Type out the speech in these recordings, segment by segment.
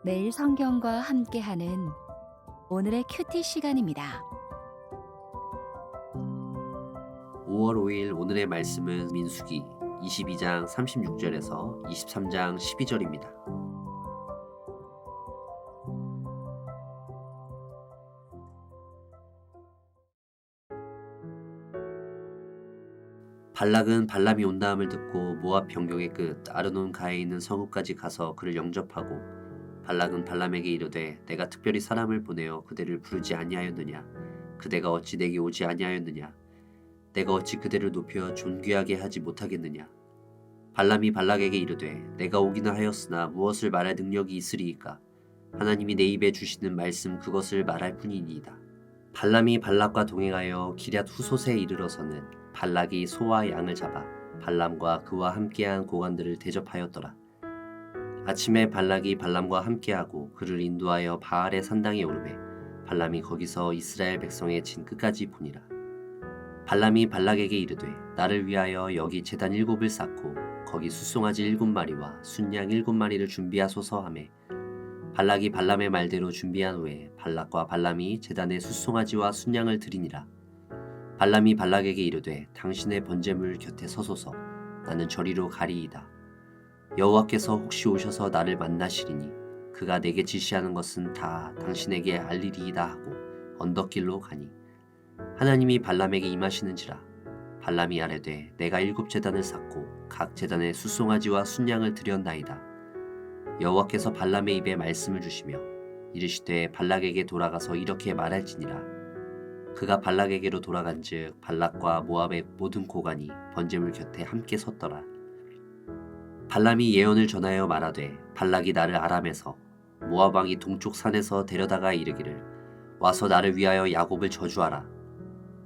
매일 성경과 함께하는 오늘의 큐티 시간입니다. 5월 5일 오늘의 말씀은 민수기 22장 36절에서 23장 12절입니다. 발락은 발람이 온다함을 듣고 모압 변경의 끝 아르논 가에 있는 성읍까지 가서 그를 영접하고 발락은 발람에게 이르되 내가 특별히 사람을 보내어 그대를 부르지 아니하였느냐 그대가 어찌 내게 오지 아니하였느냐 내가 어찌 그대를 높여 존귀하게 하지 못하겠느냐 발람이 발락에게 이르되 내가 오기는 하였으나 무엇을 말할 능력이 있으리이까 하나님이 내 입에 주시는 말씀 그것을 말할 뿐이니이다. 발람이 발락과 동행하여 기럇 후솥에 이르러서는 발락이 소와 양을 잡아 발람과 그와 함께한 고관들을 대접하였더라. 아침에 발락이 발람과 함께하고 그를 인도하여 바알의 산당에 오르매 발람이 거기서 이스라엘 백성의 진 끝까지 보니라. 발람이 발락에게 이르되 나를 위하여 여기 제단 7을 쌓고 거기 숫송아지 7마리와 순양 7마리를 준비하소서 하매 발락이 발람의 말대로 준비한 후에 발락과 발람이 제단에 숫송아지와 순양을 드리니라. 발람이 발락에게 이르되 당신의 번제물 곁에 서소서 나는 저리로 가리이다. 여호와께서 혹시 오셔서 나를 만나시리니 그가 내게 지시하는 것은 다 당신에게 알리리이다 하고 언덕길로 가니 하나님이 발람에게 임하시는지라. 발람이 아뢰되 내가 7제단을 쌓고 각 제단에 숫송아지와 순양을 드렸나이다. 여호와께서 발람의 입에 말씀을 주시며 이르시되 발락에게 돌아가서 이렇게 말할지니라. 그가 발락에게로 돌아간즉 발락과 모압의 모든 고관이 번제물 곁에 함께 섰더라. 발람이 예언을 전하여 말하되 발락이 나를 아람에서 모압 왕이 동쪽 산에서 데려다가 이르기를 와서 나를 위하여 야곱을 저주하라.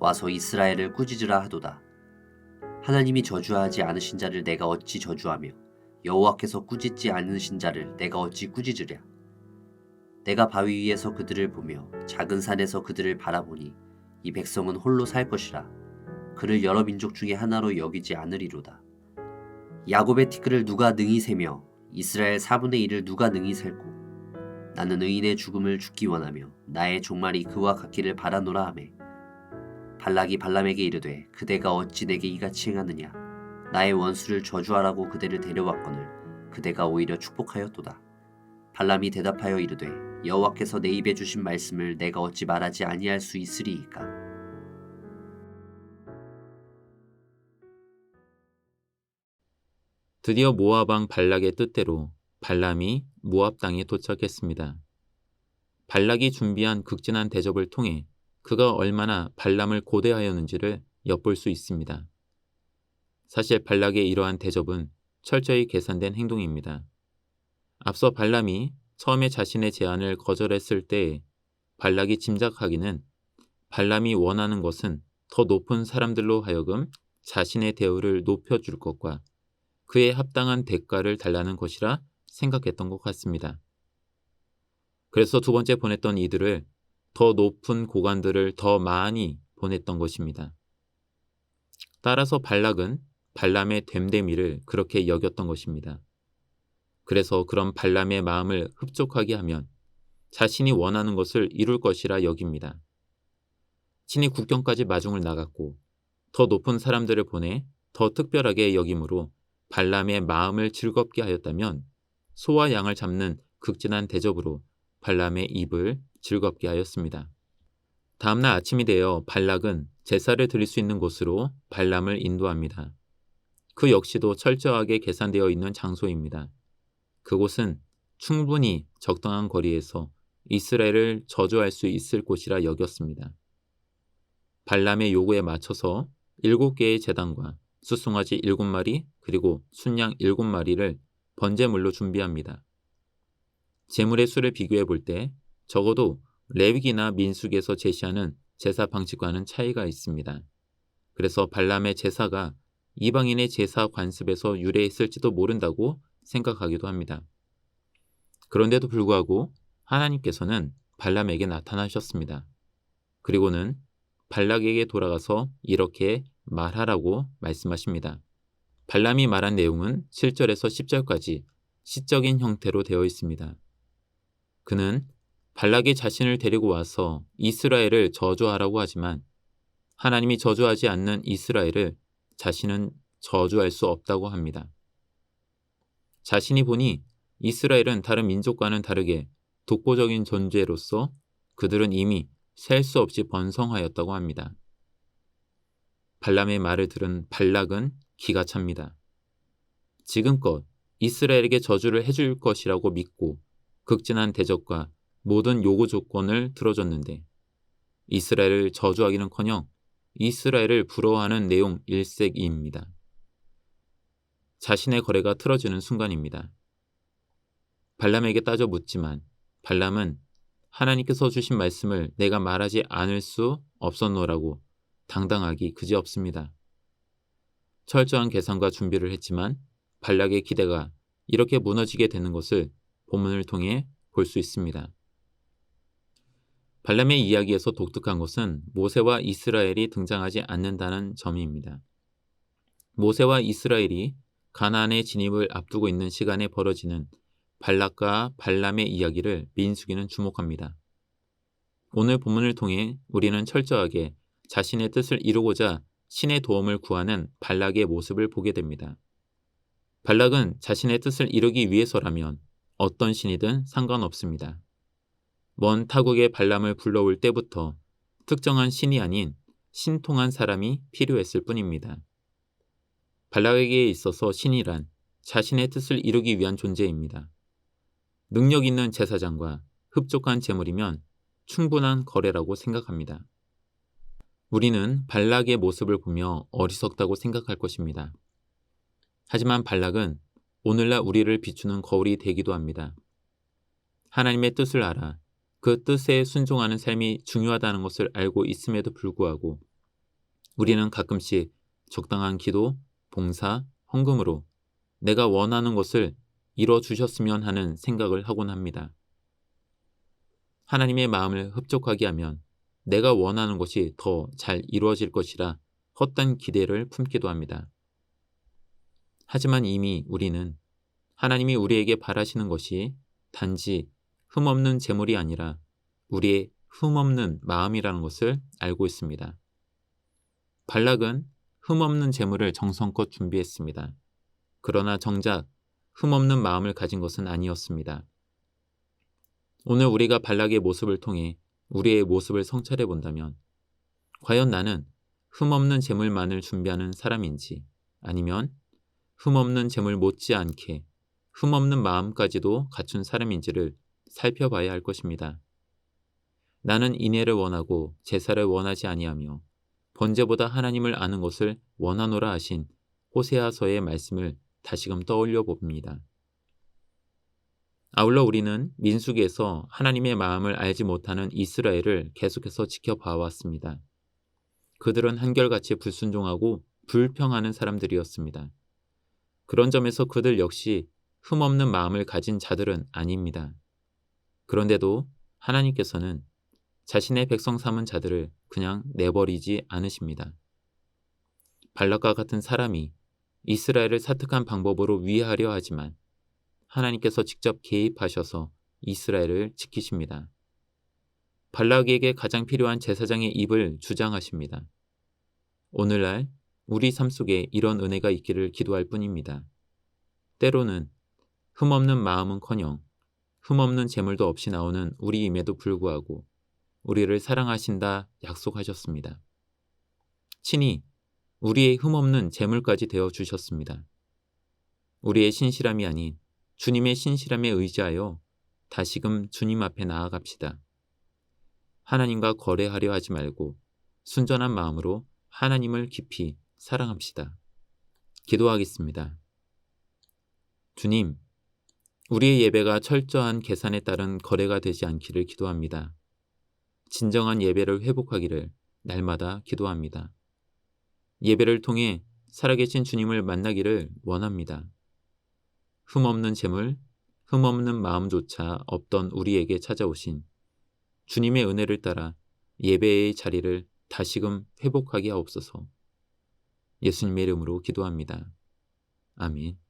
와서 이스라엘을 꾸짖으라 하도다. 하나님이 저주하지 않으신 자를 내가 어찌 저주하며 여호와께서 꾸짖지 않으신 자를 내가 어찌 꾸짖으랴. 내가 바위 위에서 그들을 보며 작은 산에서 그들을 바라보니 이 백성은 홀로 살 것이라. 그를 여러 민족 중에 하나로 여기지 않으리로다. 야곱의 티끌을 누가 능히 세며 이스라엘 4분의 1을 누가 능히 셀고 나는 의인의 죽음을 죽기 원하며 나의 종말이 그와 같기를 바라노라 하매 발락이 발람에게 이르되 그대가 어찌 내게 이같이 행하느냐 나의 원수를 저주하라고 그대를 데려왔거늘 그대가 오히려 축복하였도다. 발람이 대답하여 이르되 여호와께서 내 입에 주신 말씀을 내가 어찌 말하지 아니할 수 있으리이까. 드디어 모압 왕 발락의 뜻대로 발람이 모압 땅에 도착했습니다. 발락이 준비한 극진한 대접을 통해 그가 얼마나 발람을 고대하였는지를 엿볼 수 있습니다. 사실 발락의 이러한 대접은 철저히 계산된 행동입니다. 앞서 발람이 처음에 자신의 제안을 거절했을 때 발락이 짐작하기는 발람이 원하는 것은 더 높은 사람들로 하여금 자신의 대우를 높여줄 것과 그에 합당한 대가를 달라는 것이라 생각했던 것 같습니다. 그래서 두 번째 보냈던 이들을 더 높은 고관들을 더 많이 보냈던 것입니다. 따라서 발락은 발람의 됨됨이를 그렇게 여겼던 것입니다. 그래서 그런 발람의 마음을 흡족하게 하면 자신이 원하는 것을 이룰 것이라 여깁니다. 친히 국경까지 마중을 나갔고 더 높은 사람들을 보내 더 특별하게 여김으로 발람의 마음을 즐겁게 하였다면 소와 양을 잡는 극진한 대접으로 발람의 입을 즐겁게 하였습니다. 다음날 아침이 되어 발락은 제사를 드릴 수 있는 곳으로 발람을 인도합니다. 그 역시도 철저하게 계산되어 있는 장소입니다. 그곳은 충분히 적당한 거리에서 이스라엘을 저주할 수 있을 곳이라 여겼습니다. 발람의 요구에 맞춰서 7개의 제단과 숫송아지 7마리 그리고 순양 7마리를 번제물로 준비합니다. 제물의 수를 비교해 볼 때 적어도 레위기나 민수기에서 제시하는 제사 방식과는 차이가 있습니다. 그래서 발람의 제사가 이방인의 제사 관습에서 유래했을지도 모른다고 생각하기도 합니다. 그런데도 불구하고 하나님께서는 발람에게 나타나셨습니다. 그리고는 발락에게 돌아가서 이렇게 말하라고 말씀하십니다. 발람이 말한 내용은 7절에서 10절까지 시적인 형태로 되어 있습니다. 그는 발락이 자신을 데리고 와서 이스라엘을 저주하라고 하지만 하나님이 저주하지 않는 이스라엘을 자신은 저주할 수 없다고 합니다. 자신이 보니 이스라엘은 다른 민족과는 다르게 독보적인 존재로서 그들은 이미 셀 수 없이 번성하였다고 합니다. 발람의 말을 들은 발락은 기가 찹니다. 지금껏 이스라엘에게 저주를 해줄 것이라고 믿고 극진한 대적과 모든 요구 조건을 들어줬는데 이스라엘을 저주하기는커녕 이스라엘을 부러워하는 내용 일색이입니다. 자신의 거래가 틀어지는 순간입니다. 발람에게 따져 묻지만 발람은 하나님께서 주신 말씀을 내가 말하지 않을 수 없었노라고 당당하기 그지없습니다. 철저한 계산과 준비를 했지만 발락의 기대가 이렇게 무너지게 되는 것을 본문을 통해 볼 수 있습니다. 발람의 이야기에서 독특한 것은 모세와 이스라엘이 등장하지 않는다는 점입니다. 모세와 이스라엘이 가나안의 진입을 앞두고 있는 시간에 벌어지는 발락과 발람의 이야기를 민수기는 주목합니다. 오늘 본문을 통해 우리는 철저하게 자신의 뜻을 이루고자 신의 도움을 구하는 발락의 모습을 보게 됩니다. 발락은 자신의 뜻을 이루기 위해서라면 어떤 신이든 상관없습니다. 먼 타국의 발람을 불러올 때부터 특정한 신이 아닌 신통한 사람이 필요했을 뿐입니다. 발락에게 있어서 신이란 자신의 뜻을 이루기 위한 존재입니다. 능력 있는 제사장과 흡족한 재물이면 충분한 거래라고 생각합니다. 우리는 발락의 모습을 보며 어리석다고 생각할 것입니다. 하지만 발락은 오늘날 우리를 비추는 거울이 되기도 합니다. 하나님의 뜻을 알아 그 뜻에 순종하는 삶이 중요하다는 것을 알고 있음에도 불구하고 우리는 가끔씩 적당한 기도, 봉사, 헌금으로 내가 원하는 것을 이뤄주셨으면 하는 생각을 하곤 합니다. 하나님의 마음을 흡족하게 하면 내가 원하는 것이 더 잘 이루어질 것이라 헛된 기대를 품기도 합니다. 하지만 이미 우리는 하나님이 우리에게 바라시는 것이 단지 흠없는 재물이 아니라 우리의 흠없는 마음이라는 것을 알고 있습니다. 발락은 흠없는 재물을 정성껏 준비했습니다. 그러나 정작 흠없는 마음을 가진 것은 아니었습니다. 오늘 우리가 발락의 모습을 통해 우리의 모습을 성찰해 본다면 과연 나는 흠없는 재물만을 준비하는 사람인지 아니면 흠없는 재물 못지않게 흠없는 마음까지도 갖춘 사람인지를 살펴봐야 할 것입니다. 나는 인애를 원하고 제사를 원하지 아니하며 번제보다 하나님을 아는 것을 원하노라 하신 호세아서의 말씀을 다시금 떠올려 봅니다. 아울러 우리는 민수기에서 하나님의 마음을 알지 못하는 이스라엘을 계속해서 지켜봐왔습니다. 그들은 한결같이 불순종하고 불평하는 사람들이었습니다. 그런 점에서 그들 역시 흠없는 마음을 가진 자들은 아닙니다. 그런데도 하나님께서는 자신의 백성 삼은 자들을 그냥 내버리지 않으십니다. 발락과 같은 사람이 이스라엘을 사특한 방법으로 위하려 하지만 하나님께서 직접 개입하셔서 이스라엘을 지키십니다. 발락에게 가장 필요한 제사장의 입을 주장하십니다. 오늘날 우리 삶 속에 이런 은혜가 있기를 기도할 뿐입니다. 때로는 흠없는 마음은커녕 흠없는 재물도 없이 나오는 우리임에도 불구하고 우리를 사랑하신다 약속하셨습니다. 친히 우리의 흠없는 재물까지 되어 주셨습니다. 우리의 신실함이 아닌 주님의 신실함에 의지하여 다시금 주님 앞에 나아갑시다. 하나님과 거래하려 하지 말고 순전한 마음으로 하나님을 깊이 사랑합시다. 기도하겠습니다. 주님, 우리의 예배가 철저한 계산에 따른 거래가 되지 않기를 기도합니다. 진정한 예배를 회복하기를 날마다 기도합니다. 예배를 통해 살아계신 주님을 만나기를 원합니다. 흠없는 재물, 흠없는 마음조차 없던 우리에게 찾아오신 주님의 은혜를 따라 예배의 자리를 다시금 회복하게 하옵소서. 예수님의 이름으로 기도합니다. 아멘.